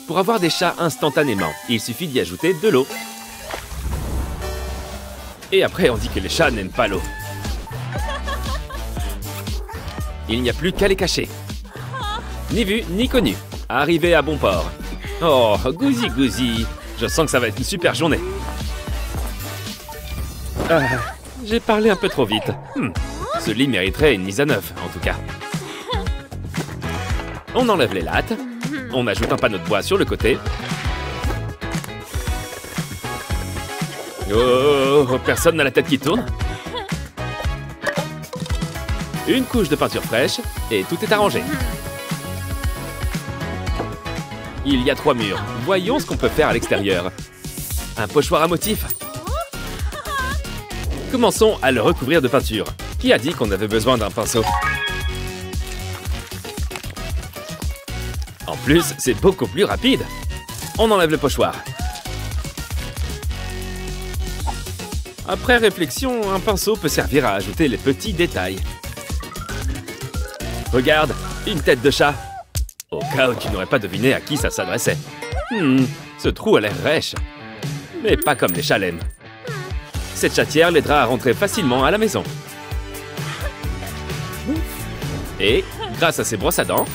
Pour avoir des chats instantanément, il suffit d'y ajouter de l'eau. Et après, on dit que les chats n'aiment pas l'eau. Il n'y a plus qu'à les cacher. Ni vu, ni connu. Arrivé à bon port. Oh, Gouzi Gouzi. Je sens que ça va être une super journée. J'ai parlé un peu trop vite. Ce lit mériterait une mise à neuf, en tout cas. On enlève les lattes. On ajoute un panneau de bois sur le côté. Oh, personne n'a la tête qui tourne. Une couche de peinture fraîche et tout est arrangé. Il y a 3 murs. Voyons ce qu'on peut faire à l'extérieur. Un pochoir à motif. Commençons à le recouvrir de peinture. Qui a dit qu'on avait besoin d'un pinceau? En plus, c'est beaucoup plus rapide. On enlève le pochoir. Après réflexion, un pinceau peut servir à ajouter les petits détails. Regarde, une tête de chat. Au cas où tu n'aurais pas deviné à qui ça s'adressait. Ce trou a l'air rêche. Mais pas comme les chats l'aiment. Cette chatière l'aidera à rentrer facilement à la maison. Et, grâce à ces brosses à dents,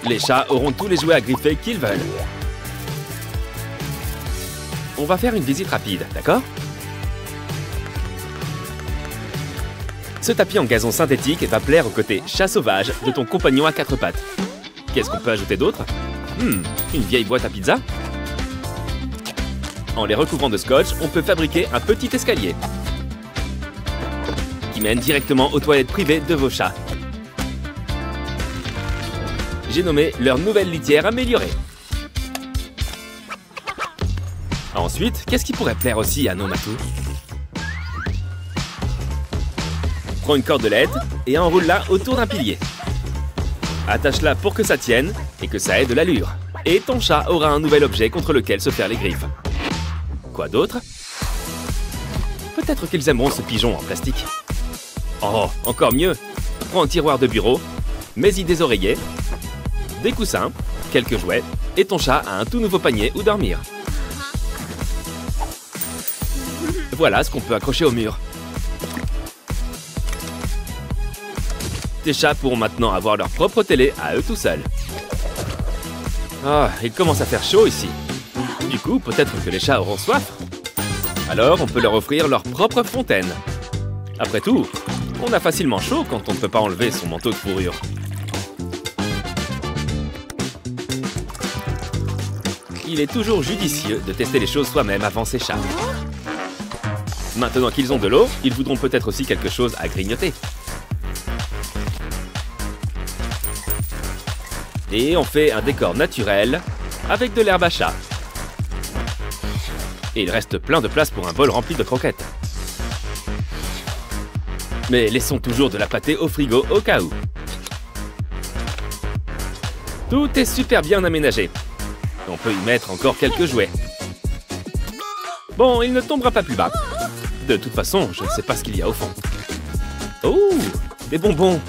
les chats auront tous les jouets à griffer qu'ils veulent. On va faire une visite rapide, d'accord? Ce tapis en gazon synthétique va plaire au côté chat sauvage de ton compagnon à 4 pattes. Qu'est-ce qu'on peut ajouter d'autre? Une vieille boîte à pizza? En les recouvrant de scotch, on peut fabriquer un petit escalier qui mène directement aux toilettes privées de vos chats. J'ai nommé leur nouvelle litière améliorée. Ensuite, qu'est-ce qui pourrait plaire aussi à nos matous? Prends une cordelette et enroule-la autour d'un pilier. Attache-la pour que ça tienne et que ça ait de l'allure. Et ton chat aura un nouvel objet contre lequel se faire les griffes. Quoi d'autre? Peut-être qu'ils aimeront ce pigeon en plastique. Oh, encore mieux! Prends un tiroir de bureau, mets-y des oreillers, des coussins, quelques jouets, et ton chat a un tout nouveau panier où dormir. Voilà ce qu'on peut accrocher au mur. Tes chats pourront maintenant avoir leur propre télé à eux tout seuls. Ah, il commence à faire chaud ici. Du coup, peut-être que les chats auront soif. Alors, on peut leur offrir leur propre fontaine. Après tout, on a facilement chaud quand on ne peut pas enlever son manteau de fourrure. Il est toujours judicieux de tester les choses soi-même avant ses chats. Maintenant qu'ils ont de l'eau, ils voudront peut-être aussi quelque chose à grignoter. Et on fait un décor naturel avec de l'herbe à chat. Et il reste plein de place pour un bol rempli de croquettes. Mais laissons toujours de la pâtée au frigo au cas où. Tout est super bien aménagé. On peut y mettre encore quelques jouets. Bon, il ne tombera pas plus bas. De toute façon, je ne sais pas ce qu'il y a au fond. Oh, des bonbons.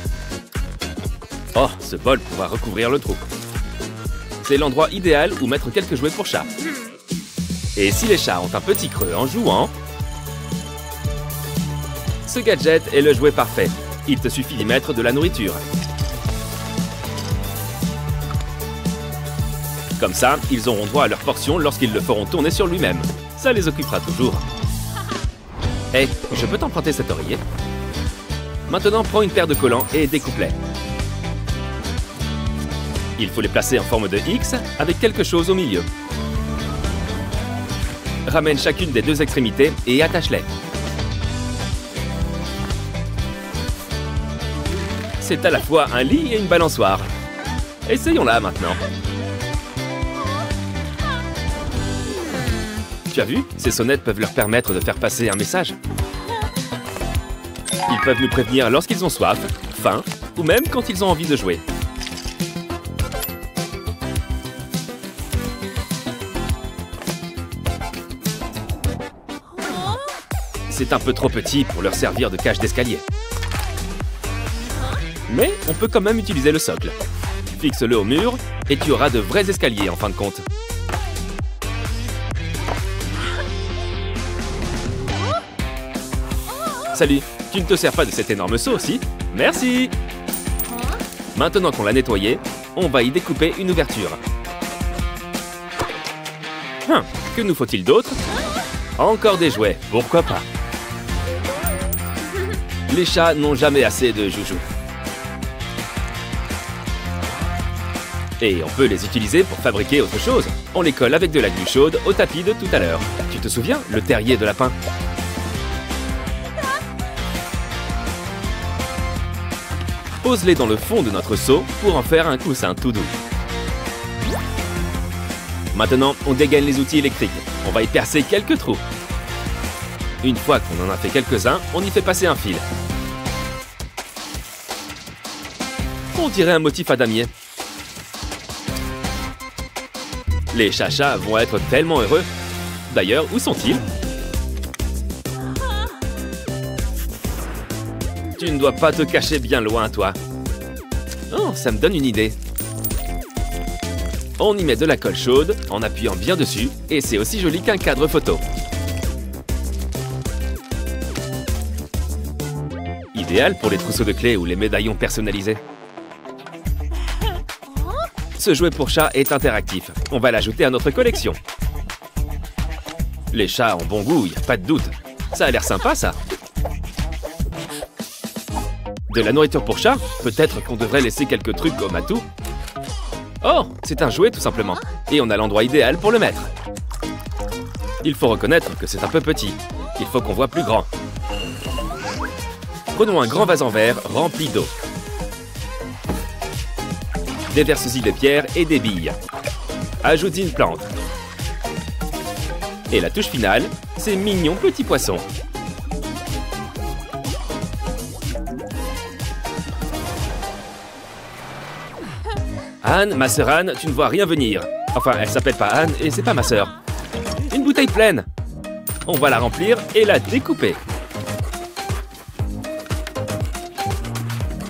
Oh, ce bol pourra recouvrir le trou. C'est l'endroit idéal où mettre quelques jouets pour chats. Et si les chats ont un petit creux en jouant, ce gadget est le jouet parfait. Il te suffit d'y mettre de la nourriture. Comme ça, ils auront droit à leur portion lorsqu'ils le feront tourner sur lui-même. Ça les occupera toujours. Hey, je peux t'emprunter cet oreiller? Maintenant, prends une paire de collants et découpe-les. Il faut les placer en forme de X avec quelque chose au milieu. Ramène chacune des deux extrémités et attache-les. C'est à la fois un lit et une balançoire. Essayons-la maintenant. Tu as vu? Ces sonnettes peuvent leur permettre de faire passer un message. Ils peuvent nous prévenir lorsqu'ils ont soif, faim ou même quand ils ont envie de jouer. C'est un peu trop petit pour leur servir de cage d'escalier. Mais on peut quand même utiliser le socle. Fixe-le au mur et tu auras de vrais escaliers en fin de compte. Salut, tu ne te sers pas de cet énorme seau aussi? Merci! Maintenant qu'on l'a nettoyé, on va y découper une ouverture. Que nous faut-il d'autre? Encore des jouets, pourquoi pas? Les chats n'ont jamais assez de joujoux. Et on peut les utiliser pour fabriquer autre chose. On les colle avec de la glu chaude au tapis de tout à l'heure. Tu te souviens, le terrier de lapin? Pose-les dans le fond de notre seau pour en faire un coussin tout doux. Maintenant, on dégaine les outils électriques. On va y percer quelques trous. Une fois qu'on en a fait quelques-uns, on y fait passer un fil. On dirait un motif à damier. Les chachas vont être tellement heureux. D'ailleurs, où sont-ils? Tu ne dois pas te cacher bien loin, toi. Oh, ça me donne une idée. On y met de la colle chaude en appuyant bien dessus et c'est aussi joli qu'un cadre photo. Idéal pour les trousseaux de clés ou les médaillons personnalisés. Ce jouet pour chat est interactif. On va l'ajouter à notre collection. Les chats ont bon goût, y a pas de doute. Ça a l'air sympa, ça. De la nourriture pour chat? Peut-être qu'on devrait laisser quelques trucs au matou. Oh, c'est un jouet tout simplement. Et on a l'endroit idéal pour le mettre. Il faut reconnaître que c'est un peu petit. Il faut qu'on voit plus grand. Prenons un grand vase en verre rempli d'eau. Déverse-y des pierres et des billes. Ajoute-y une plante. Et la touche finale, c'est mignon petit poisson. Anne, ma sœur Anne, tu ne vois rien venir. Enfin, elle s'appelle pas Anne et c'est pas ma sœur. Une bouteille pleine. On va la remplir et la découper.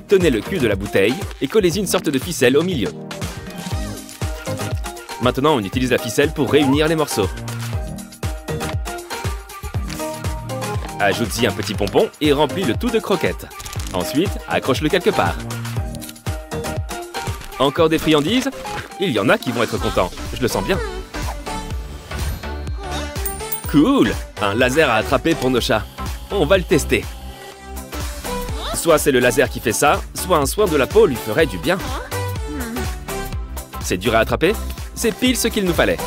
Tenez le cul de la bouteille et collez-y une sorte de ficelle au milieu. Maintenant, on utilise la ficelle pour réunir les morceaux. Ajoute-y un petit pompon et remplis le tout de croquettes. Ensuite, accroche-le quelque part. Encore des friandises? Il y en a qui vont être contents, je le sens bien. Cool! Un laser à attraper pour nos chats. On va le tester. Soit c'est le laser qui fait ça, soit un soin de la peau lui ferait du bien. C'est dur à attraper? C'est pile ce qu'il nous fallait.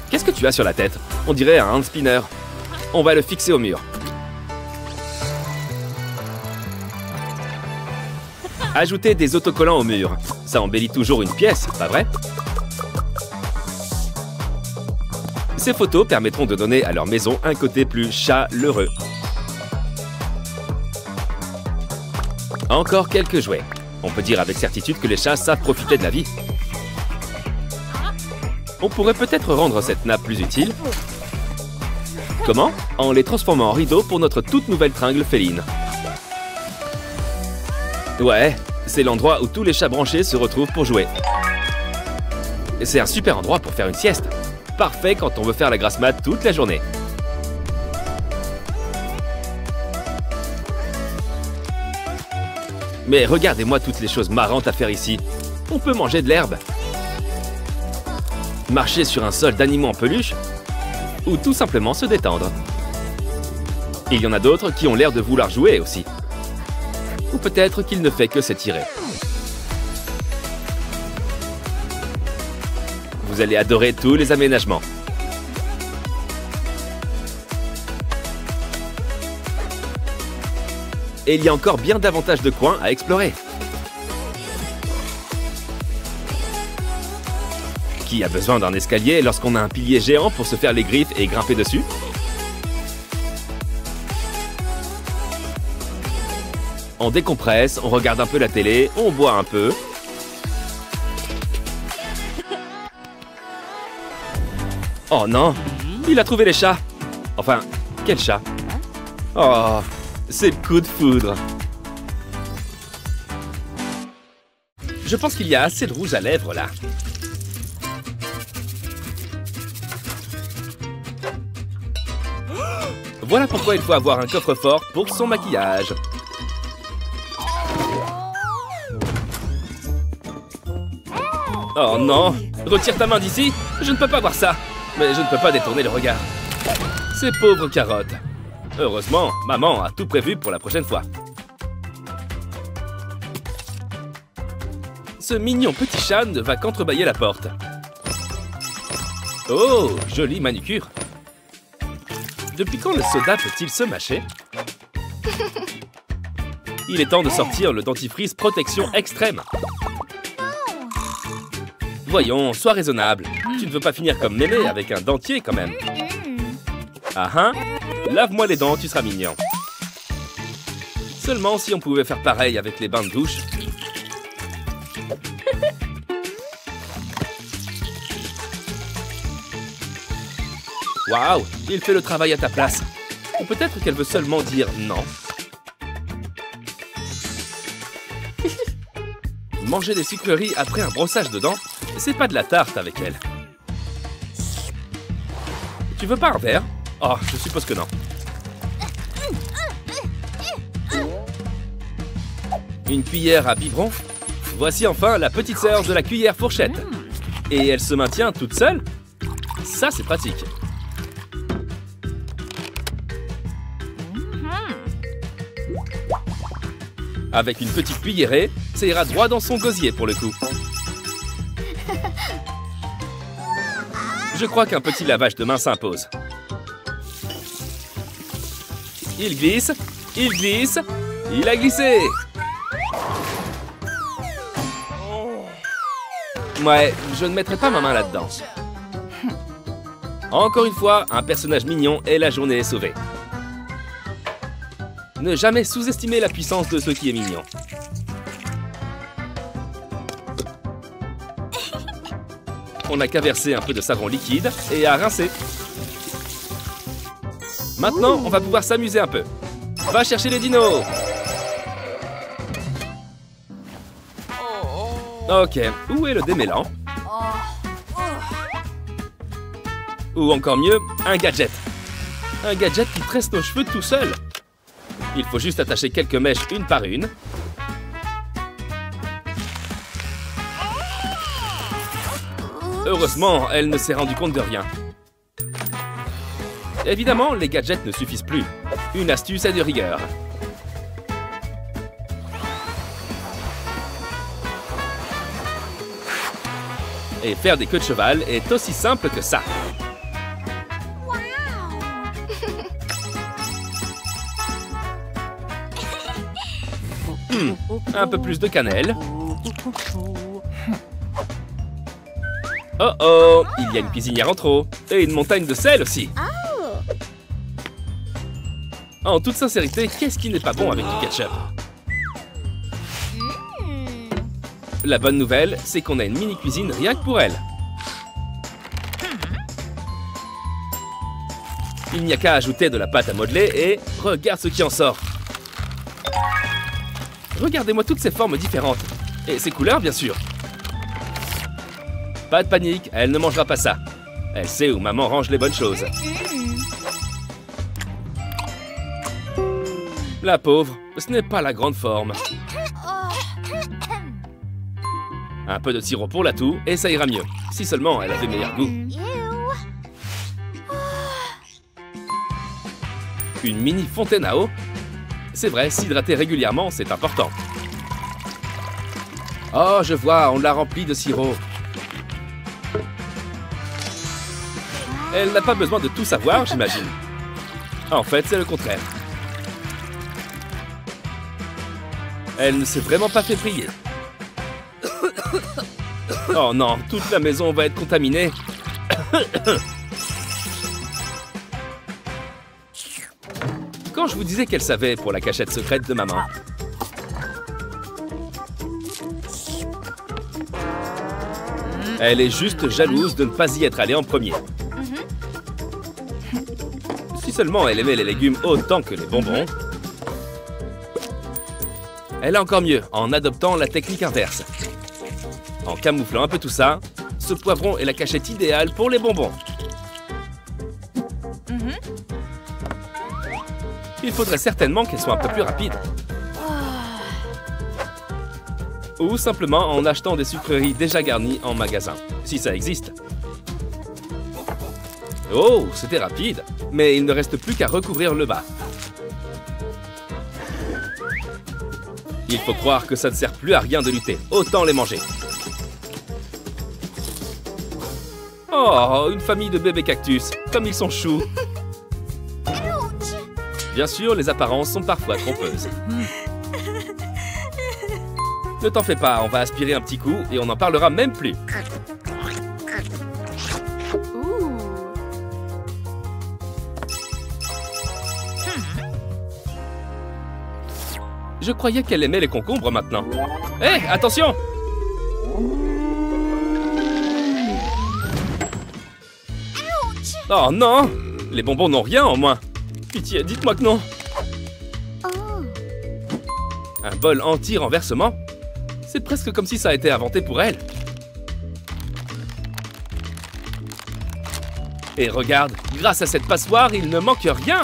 Qu'est-ce que tu as sur la tête? On dirait un hand spinner. On va le fixer au mur. Ajoutez des autocollants au mur. Ça embellit toujours une pièce, pas vrai? Ces photos permettront de donner à leur maison un côté plus chaleureux. Encore quelques jouets. On peut dire avec certitude que les chats savent profiter de la vie. On pourrait peut-être rendre cette nappe plus utile. Comment? En les transformant en rideaux pour notre toute nouvelle tringle féline. Ouais, c'est l'endroit où tous les chats branchés se retrouvent pour jouer. C'est un super endroit pour faire une sieste. Parfait quand on veut faire la grasse mat toute la journée. Mais regardez-moi toutes les choses marrantes à faire ici. On peut manger de l'herbe, marcher sur un sol d'animaux en peluche, ou tout simplement se détendre. Il y en a d'autres qui ont l'air de vouloir jouer aussi. Ou peut-être qu'il ne fait que s'étirer. Vous allez adorer tous les aménagements. Et il y a encore bien davantage de coins à explorer. Qui a besoin d'un escalier lorsqu'on a un pilier géant pour se faire les griffes et grimper dessus? On décompresse, on regarde un peu la télé, on boit un peu. Oh non, il a trouvé les chats. Enfin, quel chat? Oh, c'est le coup de foudre. Je pense qu'il y a assez de rouge à lèvres là. Voilà pourquoi il faut avoir un coffre-fort pour son maquillage. Oh non! Retire ta main d'ici! Je ne peux pas voir ça! Mais je ne peux pas détourner le regard. Ces pauvres carottes. Heureusement, maman a tout prévu pour la prochaine fois. Ce mignon petit chat ne va qu'entrebâiller la porte. Oh, jolie manucure. Depuis quand le soda peut-il se mâcher? Il est temps de sortir le dentifrice protection extrême. Voyons, sois raisonnable. Tu ne veux pas finir comme Mémé avec un dentier quand même. Ah hein? Lave-moi les dents, tu seras mignon. Seulement si on pouvait faire pareil avec les bains de douche. Waouh, il fait le travail à ta place. Ou peut-être qu'elle veut seulement dire non. Manger des sucreries après un brossage de dents, c'est pas de la tarte avec elle. Tu veux pas un verre? Oh, je suppose que non. Une cuillère à biberon? Voici enfin la petite sœur de la cuillère fourchette. Et elle se maintient toute seule? Ça, c'est pratique. Avec une petite cuillerée, ça ira droit dans son gosier pour le coup. Je crois qu'un petit lavage de main s'impose. Il glisse, il glisse, il a glissé. Ouais, je ne mettrai pas ma main là-dedans. Encore une fois, un personnage mignon et la journée est sauvée. Ne jamais sous-estimer la puissance de ce qui est mignon. On n'a qu'à verser un peu de savon liquide et à rincer. Maintenant, on va pouvoir s'amuser un peu. Va chercher les dinos! Ok, où est le démêlant? Ou encore mieux, un gadget. Un gadget qui tresse nos cheveux tout seul. Il faut juste attacher quelques mèches une par une. Heureusement, elle ne s'est rendue compte de rien. Évidemment, les gadgets ne suffisent plus. Une astuce est de rigueur. Et faire des queues de cheval est aussi simple que ça. Un peu plus de cannelle. Oh oh, il y a une cuisinière en trop. Et une montagne de sel aussi. En toute sincérité, qu'est-ce qui n'est pas bon avec du ketchup? La bonne nouvelle, c'est qu'on a une mini-cuisine rien que pour elle. Il n'y a qu'à ajouter de la pâte à modeler et regarde ce qui en sort. Regardez-moi toutes ces formes différentes. Et ces couleurs, bien sûr. Pas de panique, elle ne mangera pas ça. Elle sait où maman range les bonnes choses. La pauvre, ce n'est pas la grande forme. Un peu de sirop pour la toux et ça ira mieux. Si seulement elle avait meilleur goût. Une mini fontaine à eau? C'est vrai, s'hydrater régulièrement, c'est important. Oh, je vois, on l'a remplie de sirop. Elle n'a pas besoin de tout savoir, j'imagine. En fait, c'est le contraire. Elle ne s'est vraiment pas fait prier. Oh non, toute la maison va être contaminée. Quand je vous disais qu'elle savait pour la cachette secrète de maman. Elle est juste jalouse de ne pas y être allée en premier. Si seulement elle aimait les légumes autant que les bonbons. Elle a encore mieux en adoptant la technique inverse. En camouflant un peu tout ça, ce poivron est la cachette idéale pour les bonbons. Il faudrait certainement qu'elle soit un peu plus rapide. Ou simplement en achetant des sucreries déjà garnies en magasin, si ça existe. Oh, c'était rapide, mais il ne reste plus qu'à recouvrir le bas. Il faut croire que ça ne sert plus à rien de lutter, autant les manger. Oh, une famille de bébés cactus, comme ils sont choux. Bien sûr, les apparences sont parfois trompeuses. Ne t'en fais pas, on va aspirer un petit coup et on n'en parlera même plus. Je croyais qu'elle aimait les concombres maintenant. Hé, attention! Oh non! Les bonbons n'ont rien en moins. Pitié, dites-moi que non. Un bol anti-renversement? C'est presque comme si ça a été inventé pour elle. Et regarde, grâce à cette passoire, il ne manque rien.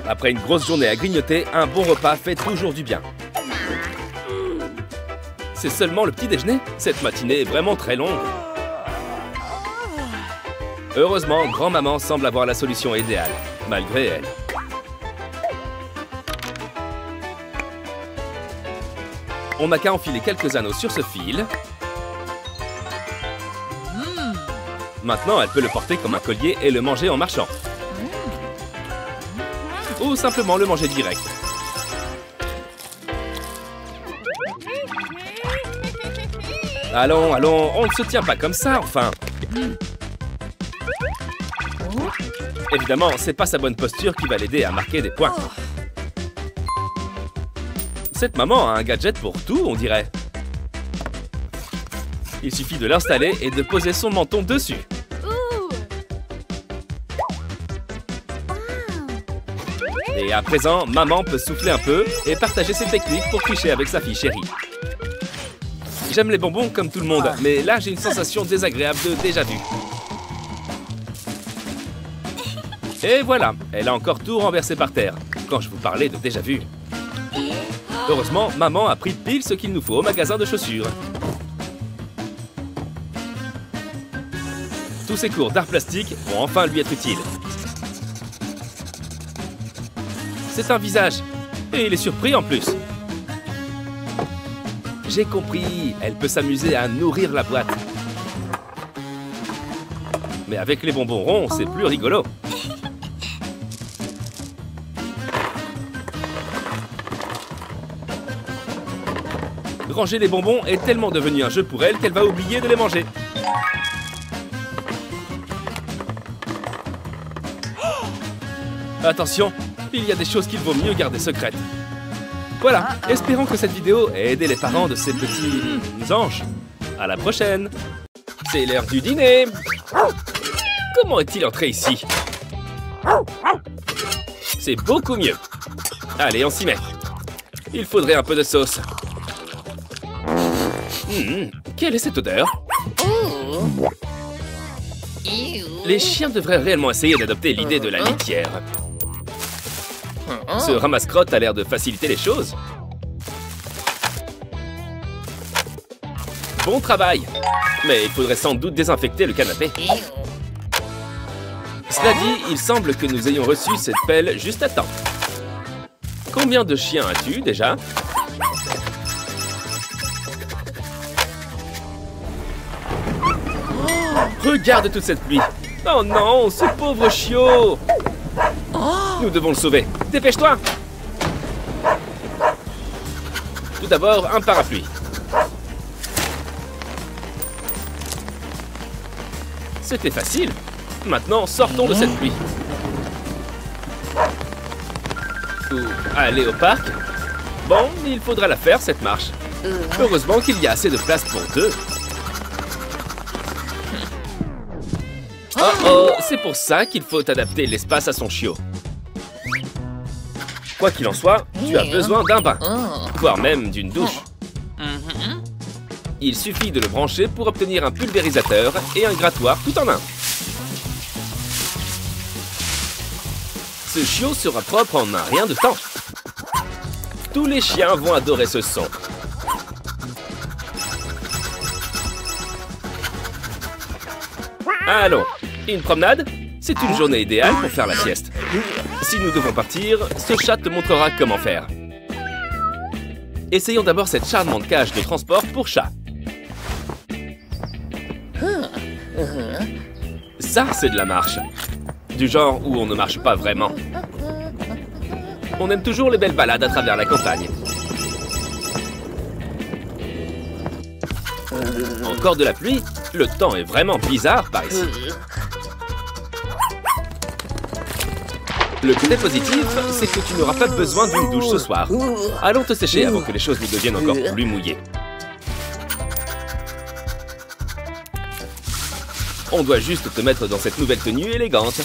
Après une grosse journée à grignoter, un bon repas fait toujours du bien. C'est seulement le petit déjeuner? Cette matinée est vraiment très longue. Heureusement, grand-maman semble avoir la solution idéale, malgré elle. On n'a qu'à enfiler quelques anneaux sur ce fil. Maintenant, elle peut le porter comme un collier et le manger en marchant. Ou simplement le manger direct. Allons, allons, on ne se tient pas comme ça, enfin. Évidemment, c'est pas sa bonne posture qui va l'aider à marquer des points. Cette maman a un gadget pour tout, on dirait. Il suffit de l'installer et de poser son menton dessus. Et à présent, maman peut souffler un peu et partager ses techniques pour tricher avec sa fille chérie. J'aime les bonbons comme tout le monde, mais là j'ai une sensation désagréable de déjà-vu. Et voilà, elle a encore tout renversé par terre, quand je vous parlais de déjà-vu. Heureusement, maman a pris pile ce qu'il nous faut au magasin de chaussures. Tous ces cours d'art plastique vont enfin lui être utiles. C'est un visage, et il est surpris en plus. J'ai compris, elle peut s'amuser à nourrir la boîte. Mais avec les bonbons ronds, c'est plus rigolo. Ranger les bonbons est tellement devenu un jeu pour elle qu'elle va oublier de les manger. Attention, il y a des choses qu'il vaut mieux garder secrètes. Voilà, espérons que cette vidéo ait aidé les parents de ces petits anges. À la prochaine. C'est l'heure du dîner. Comment est-il entré ici? C'est beaucoup mieux. Allez, on s'y met. Il faudrait un peu de sauce. Quelle est cette odeur? Les chiens devraient réellement essayer d'adopter l'idée de la litière. Ce ramasse-crotte a l'air de faciliter les choses. Bon travail. Mais il faudrait sans doute désinfecter le canapé. Cela dit, il semble que nous ayons reçu cette pelle juste à temps. Combien de chiens as-tu déjà? Regarde toute cette pluie. Oh non, ce pauvre chiot. Nous devons le sauver. Dépêche-toi. Tout d'abord, un parapluie. C'était facile. Maintenant, sortons de cette pluie. Ou aller au parc. Bon, il faudra la faire, cette marche. Heureusement qu'il y a assez de place pour deux. Oh oh, c'est pour ça qu'il faut adapter l'espace à son chiot. Quoi qu'il en soit, tu as besoin d'un bain, voire même d'une douche. Il suffit de le brancher pour obtenir un pulvérisateur et un grattoir tout en un. Ce chiot sera propre en un rien de temps. Tous les chiens vont adorer ce son. Allons, une promenade? C'est une journée idéale pour faire la sieste. Si nous devons partir, ce chat te montrera comment faire. Essayons d'abord cette charmante cage de transport pour chat. Ça, c'est de la marche. Du genre où on ne marche pas vraiment. On aime toujours les belles balades à travers la campagne. Encore de la pluie? Le temps est vraiment bizarre par ici. Le côté positif, c'est que tu n'auras pas besoin d'une douche ce soir. Allons te sécher avant que les choses ne deviennent encore plus mouillées. On doit juste te mettre dans cette nouvelle tenue élégante.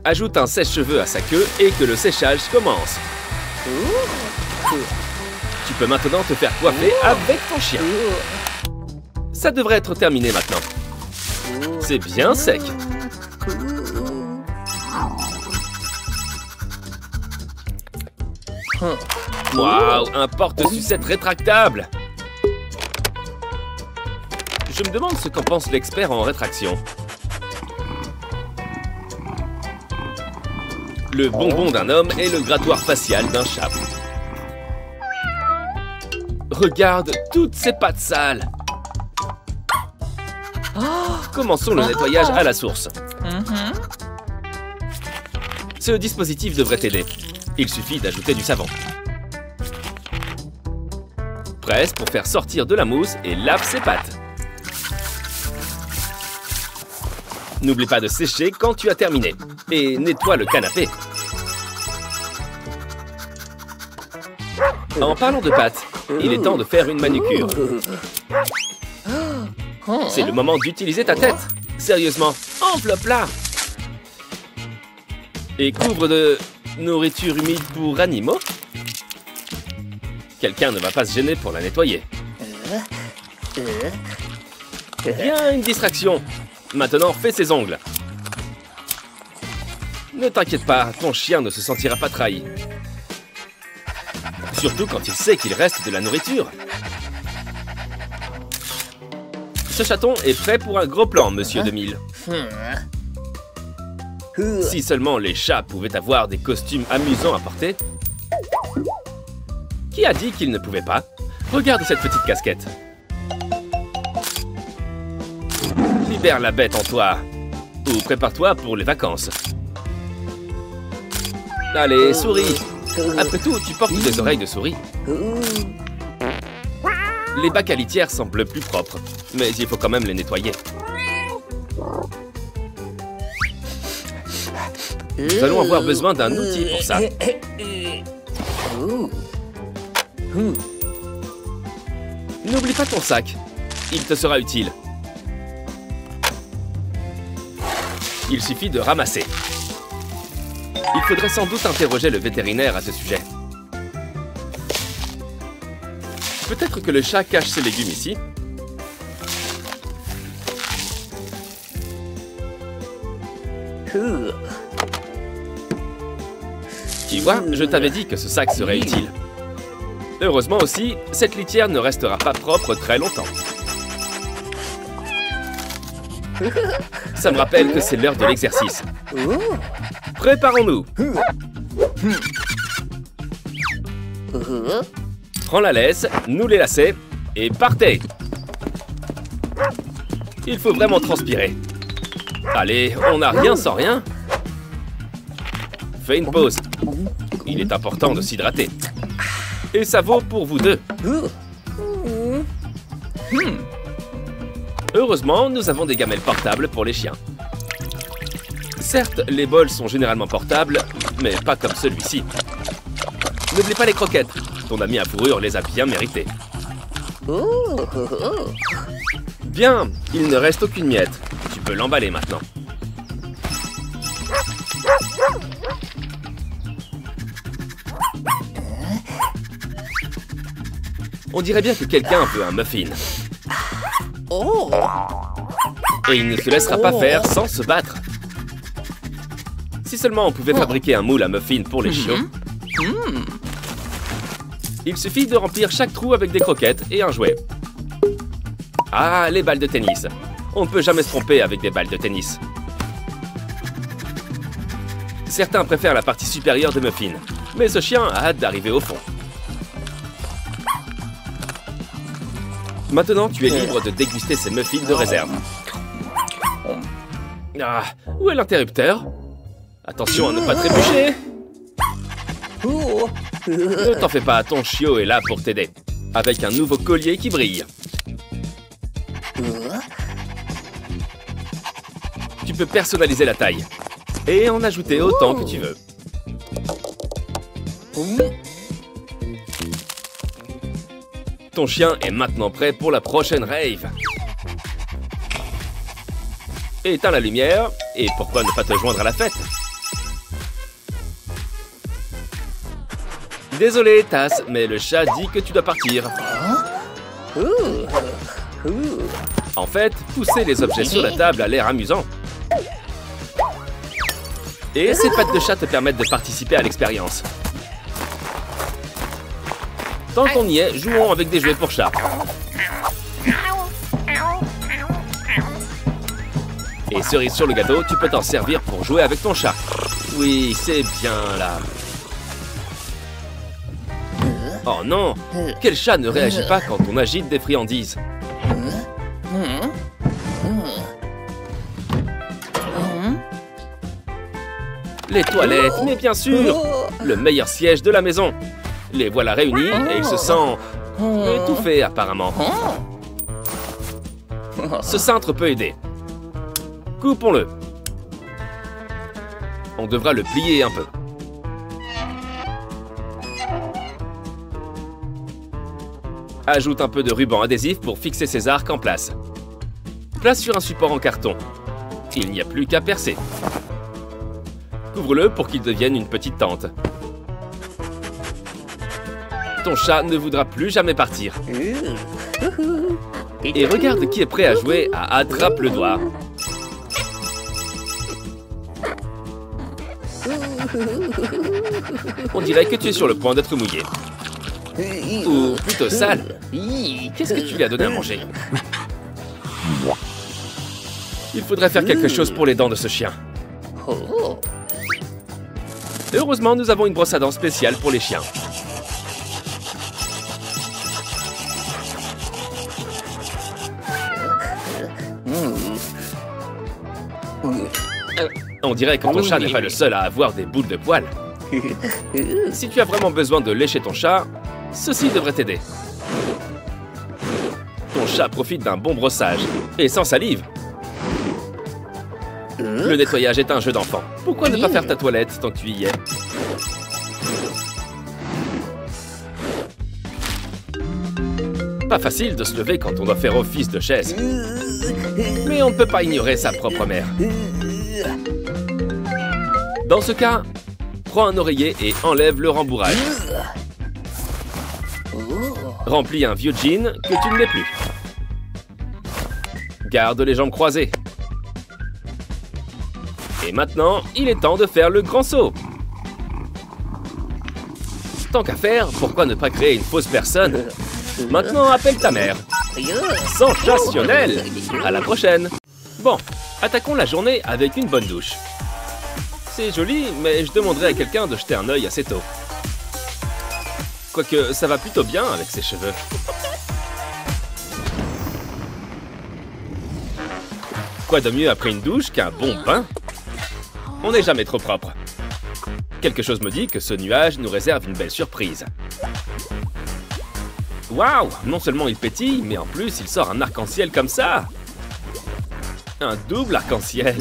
Ajoute un sèche-cheveux à sa queue et que le séchage commence. Tu peux maintenant te faire coiffer avec ton chien. Ça devrait être terminé maintenant. C'est bien sec. Waouh, un porte-sucette rétractable. Je me demande ce qu'en pense l'expert en rétraction. Le bonbon d'un homme et le grattoir facial d'un chat. Regarde toutes ces pattes sales. Commençons le nettoyage à la source. Ce dispositif devrait t'aider. Il suffit d'ajouter du savon. Presse pour faire sortir de la mousse et lave ses pattes. N'oublie pas de sécher quand tu as terminé. Et nettoie le canapé. En parlant de pattes, il est temps de faire une manucure. C'est le moment d'utiliser ta tête. Sérieusement, enveloppe-la. Et couvre de nourriture humide pour animaux. Quelqu'un ne va pas se gêner pour la nettoyer. Bien, une distraction. Maintenant, fais ses ongles. Ne t'inquiète pas, ton chien ne se sentira pas trahi. Surtout quand il sait qu'il reste de la nourriture. Ce chaton est prêt pour un gros plan, Monsieur 2000. Si seulement les chats pouvaient avoir des costumes amusants à porter. Qui a dit qu'ils ne pouvaient pas? Regarde cette petite casquette. Libère la bête en toi. Ou prépare-toi pour les vacances. Allez, souris. Après tout, tu portes des oreilles de souris. Les bacs à litière semblent plus propres, mais il faut quand même les nettoyer. Nous allons avoir besoin d'un outil pour ça. N'oublie pas ton sac. Il te sera utile. Il suffit de ramasser. Il faudrait sans doute interroger le vétérinaire à ce sujet. Peut-être que le chat cache ses légumes ici. Tu vois, je t'avais dit que ce sac serait utile. Heureusement aussi, cette litière ne restera pas propre très longtemps. Ça me rappelle que c'est l'heure de l'exercice. Préparons-nous. Prends la laisse, noue les lacets et partez. Il faut vraiment transpirer. Allez, on n'a rien sans rien. Fais une pause. Il est important de s'hydrater. Et ça vaut pour vous deux. Heureusement, nous avons des gamelles portables pour les chiens. Certes, les bols sont généralement portables, mais pas comme celui-ci. N'oublie pas les croquettes. Ton ami à fourrure les a bien méritées. Bien, il ne reste aucune miette. Tu peux l'emballer maintenant. On dirait bien que quelqu'un veut un muffin. Et il ne se laissera pas faire sans se battre. Si seulement on pouvait fabriquer un moule à muffin pour les chiots. Il suffit de remplir chaque trou avec des croquettes et un jouet. Ah, les balles de tennis. On ne peut jamais se tromper avec des balles de tennis. Certains préfèrent la partie supérieure des muffins, mais ce chien a hâte d'arriver au fond. Maintenant, tu es libre de déguster ces muffins de réserve. Ah, où est l'interrupteur? Attention à ne pas trébucher. Ne t'en fais pas, ton chiot est là pour t'aider. Avec un nouveau collier qui brille. Tu peux personnaliser la taille. Et en ajouter autant que tu veux. Ton chien est maintenant prêt pour la prochaine rave. Éteins la lumière, et pourquoi ne pas te joindre à la fête? Désolé, Tass, mais le chat dit que tu dois partir. En fait, pousser les objets sur la table a l'air amusant. Et ces pattes de chat te permettent de participer à l'expérience. Tant qu'on y est, jouons avec des jouets pour chat. Et cerise sur le gâteau, tu peux t'en servir pour jouer avec ton chat. Oui, c'est bien là. Oh non! Quel chat ne réagit pas quand on agite des friandises? Les toilettes, mais bien sûr! Le meilleur siège de la maison. Les voilà réunis et il se sent étouffé apparemment. Ce cintre peut aider. Coupons-le. On devra le plier un peu. Ajoute un peu de ruban adhésif pour fixer ses arcs en place. Place sur un support en carton. Il n'y a plus qu'à percer. Couvre-le pour qu'il devienne une petite tente. Ton chat ne voudra plus jamais partir. Et regarde qui est prêt à jouer à Attrape le doigt. On dirait que tu es sur le point d'être mouillé. Ou plutôt sale. Qu'est-ce que tu lui as donné à manger? Il faudrait faire quelque chose pour les dents de ce chien. Heureusement, nous avons une brosse à dents spéciale pour les chiens. On dirait que ton chat n'est pas le seul à avoir des boules de poils. Si tu as vraiment besoin de lécher ton chat, ceci devrait t'aider. Ton chat profite d'un bon brossage, et sans salive. Le nettoyage est un jeu d'enfant. Pourquoi ne pas faire ta toilette tant que tu y es? Pas facile de se lever quand on doit faire office de chaise. Mais on ne peut pas ignorer sa propre mère. Dans ce cas, prends un oreiller et enlève le rembourrage. Remplis un vieux jean que tu ne mets plus. Garde les jambes croisées. Et maintenant, il est temps de faire le grand saut. Tant qu'à faire, pourquoi ne pas créer une fausse personne? Maintenant, appelle ta mère. Sensationnel! À la prochaine. Bon, attaquons la journée avec une bonne douche. C'est joli, mais je demanderai à quelqu'un de jeter un œil assez tôt. Quoique, ça va plutôt bien avec ses cheveux. Quoi de mieux après une douche qu'un bon bain? On n'est jamais trop propre. Quelque chose me dit que ce nuage nous réserve une belle surprise. Waouh! Non seulement il pétille, mais en plus il sort un arc-en-ciel comme ça! Un double arc-en-ciel!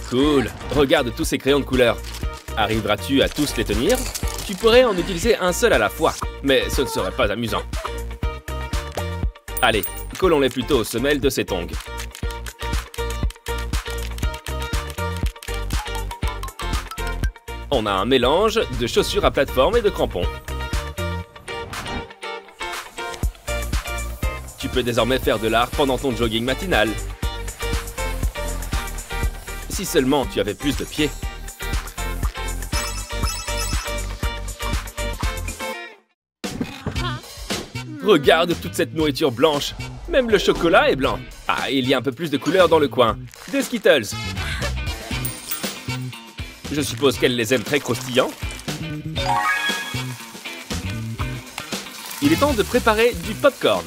Cool! Regarde tous ces crayons de couleur. Arriveras-tu à tous les tenir? Tu pourrais en utiliser un seul à la fois, mais ce ne serait pas amusant. Allez, collons-les plutôt aux semelles de ces tongs. On a un mélange de chaussures à plateforme et de crampons. Tu peux désormais faire de l'art pendant ton jogging matinal. Si seulement tu avais plus de pieds. Regarde toute cette nourriture blanche. Même le chocolat est blanc. Ah, il y a un peu plus de couleur dans le coin. Des Skittles. Je suppose qu'elle les aime très croustillants. Il est temps de préparer du popcorn.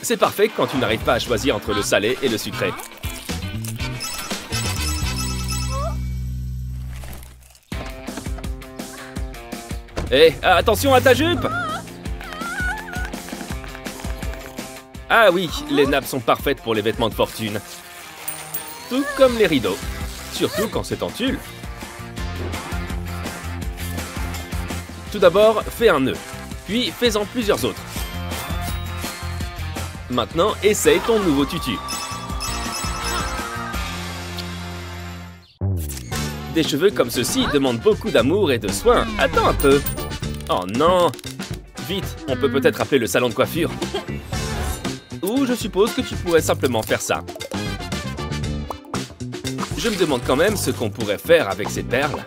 C'est parfait quand tu n'arrives pas à choisir entre le salé et le sucré. Hé, attention à ta jupe! Ah oui, les nappes sont parfaites pour les vêtements de fortune. Tout comme les rideaux. Surtout quand c'est en tulle. Tout d'abord, fais un nœud. Puis fais-en plusieurs autres. Maintenant, essaye ton nouveau tutu. Des cheveux comme ceux-ci demandent beaucoup d'amour et de soin. Attends un peu. Oh non! Vite, on peut peut-être appeler le salon de coiffure. Ou je suppose que tu pourrais simplement faire ça. Je me demande quand même ce qu'on pourrait faire avec ces perles.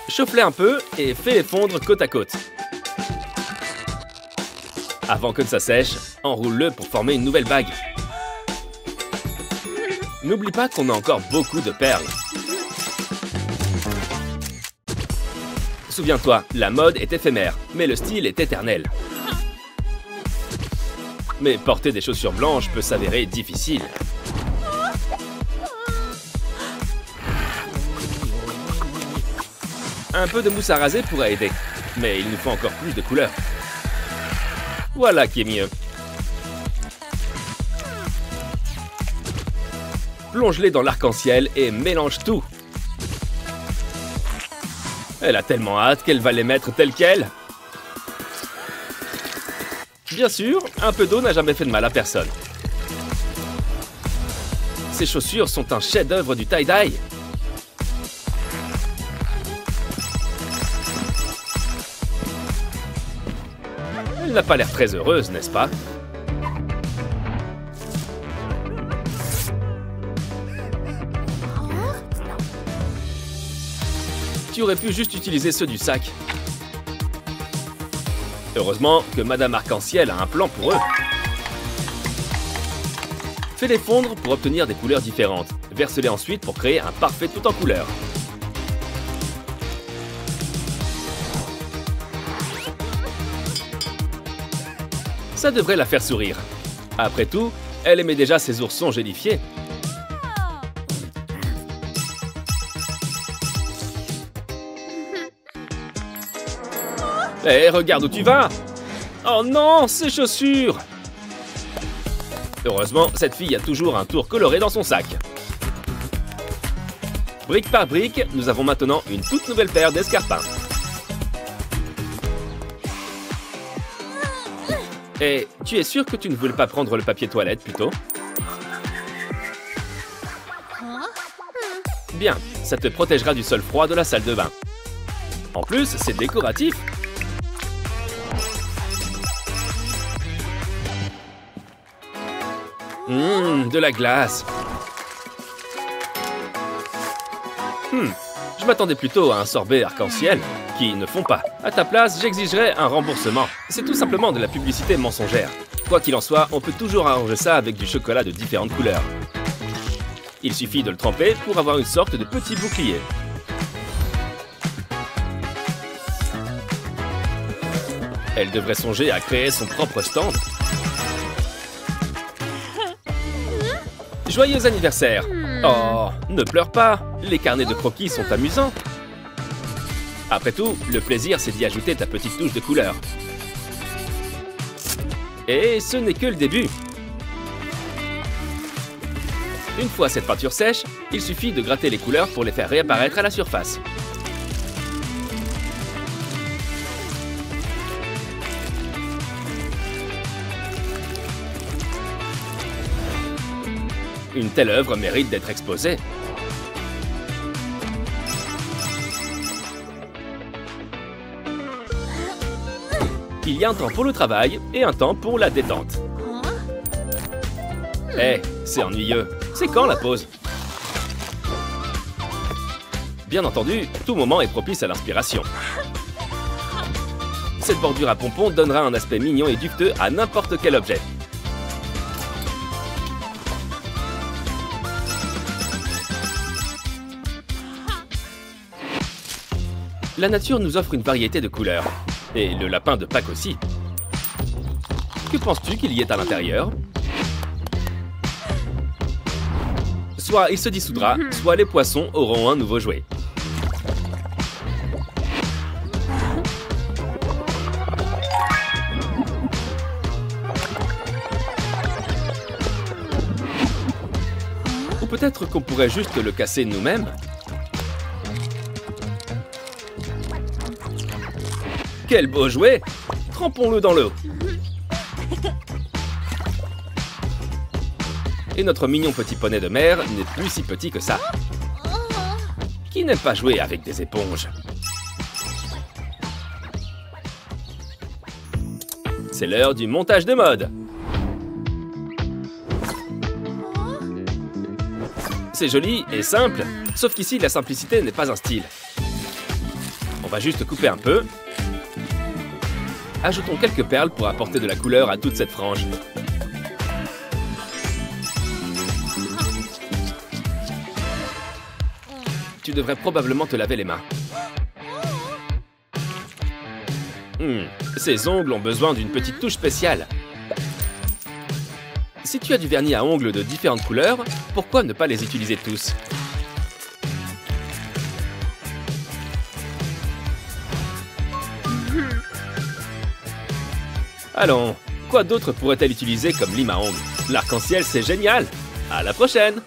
Chauffe-les un peu et fais-les fondre côte à côte. Avant que ça sèche, enroule-le pour former une nouvelle bague. N'oublie pas qu'on a encore beaucoup de perles. Souviens-toi, la mode est éphémère, mais le style est éternel. Mais porter des chaussures blanches peut s'avérer difficile. Un peu de mousse à raser pourrait aider, mais il nous faut encore plus de couleurs. Voilà qui est mieux. Plonge-les dans l'arc-en-ciel et mélange tout. Elle a tellement hâte qu'elle va les mettre telles quelles. Bien sûr, un peu d'eau n'a jamais fait de mal à personne. Ces chaussures sont un chef-d'œuvre du tie-dye. Elle n'a pas l'air très heureuse, n'est-ce pas? Tu aurais pu juste utiliser ceux du sac. Heureusement que Madame Arc-en-Ciel a un plan pour eux. Fais-les fondre pour obtenir des couleurs différentes. Verse-les ensuite pour créer un parfait tout en couleurs. Ça devrait la faire sourire. Après tout, elle aimait déjà ses oursons gélifiés. Hé, regarde où tu vas! Oh non, ces chaussures! Heureusement, cette fille a toujours un tour coloré dans son sac. Brique par brique, nous avons maintenant une toute nouvelle paire d'escarpins. Et tu es sûr que tu ne voulais pas prendre le papier toilette plutôt? Bien, ça te protégera du sol froid de la salle de bain. En plus, c'est décoratif. De la glace. Je m'attendais plutôt à un sorbet arc-en-ciel, qui ne font pas. À ta place, j'exigerais un remboursement. C'est tout simplement de la publicité mensongère. Quoi qu'il en soit, on peut toujours arranger ça avec du chocolat de différentes couleurs. Il suffit de le tremper pour avoir une sorte de petit bouclier. Elle devrait songer à créer son propre stand. Joyeux anniversaire! Oh, ne pleure pas! Les carnets de croquis sont amusants. Après tout, le plaisir, c'est d'y ajouter ta petite touche de couleur. Et ce n'est que le début. Une fois cette peinture sèche, il suffit de gratter les couleurs pour les faire réapparaître à la surface. Une telle œuvre mérite d'être exposée. Il y a un temps pour le travail et un temps pour la détente. Eh, c'est ennuyeux. C'est quand la pause? Bien entendu, tout moment est propice à l'inspiration. Cette bordure à pompons donnera un aspect mignon et duveteux à n'importe quel objet. La nature nous offre une variété de couleurs. Et le lapin de Pâques aussi. Que penses-tu qu'il y ait à l'intérieur? Soit il se dissoudra, soit les poissons auront un nouveau jouet. Ou peut-être qu'on pourrait juste le casser nous-mêmes? Quel beau jouet! Trempons-le dans l'eau. Et notre mignon petit poney de mer n'est plus si petit que ça. Qui n'aime pas jouer avec des éponges? C'est l'heure du montage de mode. C'est joli et simple, sauf qu'ici la simplicité n'est pas un style. On va juste couper un peu. Ajoutons quelques perles pour apporter de la couleur à toute cette frange. Tu devrais probablement te laver les mains. Ces ongles ont besoin d'une petite touche spéciale. Si tu as du vernis à ongles de différentes couleurs, pourquoi ne pas les utiliser tous? Allons, quoi d'autre pourrait-elle utiliser comme lime à ongles? L'arc-en-ciel, c'est génial! À la prochaine!